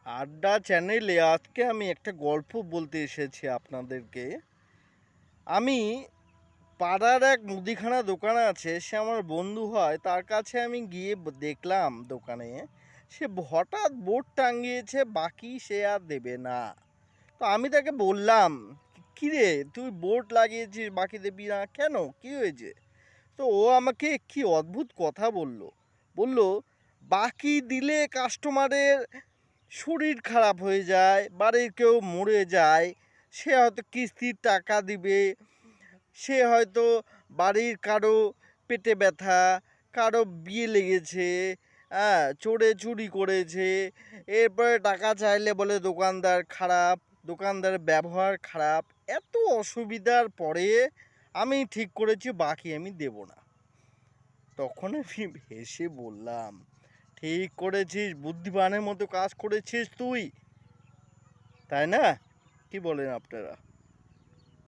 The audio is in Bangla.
আড্ডা চ্যানেলে আজকে আমি একটা গল্প বলতে এসেছি আপনাদেরকে। আমি পাড়ার এক মুদিখানা দোকান আছে, সে আমার বন্ধু হয়। তার কাছে আমি গিয়ে দেখলাম দোকানে সে হঠাৎ বোর্ড টাঙিয়েছে, বাকি সে আর দেবে না। তো আমি তাকে বললাম, কিরে তুই বোর্ড লাগিয়েছিস, বাকি দেবি না কেন, কি হয়েছে? তো ও আমাকে কি অদ্ভুত কথা বলল। বলল, বাকি দিলে কাস্টমারের শরীর খারাপ হয়ে যায়, বাড়ির কেউ মরে যায়, সে হয়তো কিস্তির টাকা দিবে, সে হয়তো বাড়ির কারো পেটে ব্যথা, কারো বিয়ে লেগেছে, হ্যাঁ, চোরে চুরি করেছে, এরপরে টাকা চাইলে বলে দোকানদার খারাপ, দোকানদারের ব্যবহার খারাপ। এত অসুবিধার পরে আমি ঠিক করেছি বাকি আমি দেব না। তখন আমি হেসে বললাম, ঠিক করেছিস, বুদ্ধিমানের মতো কাজ করেছিস তুই, তাই না? কি বলেন আপনারা?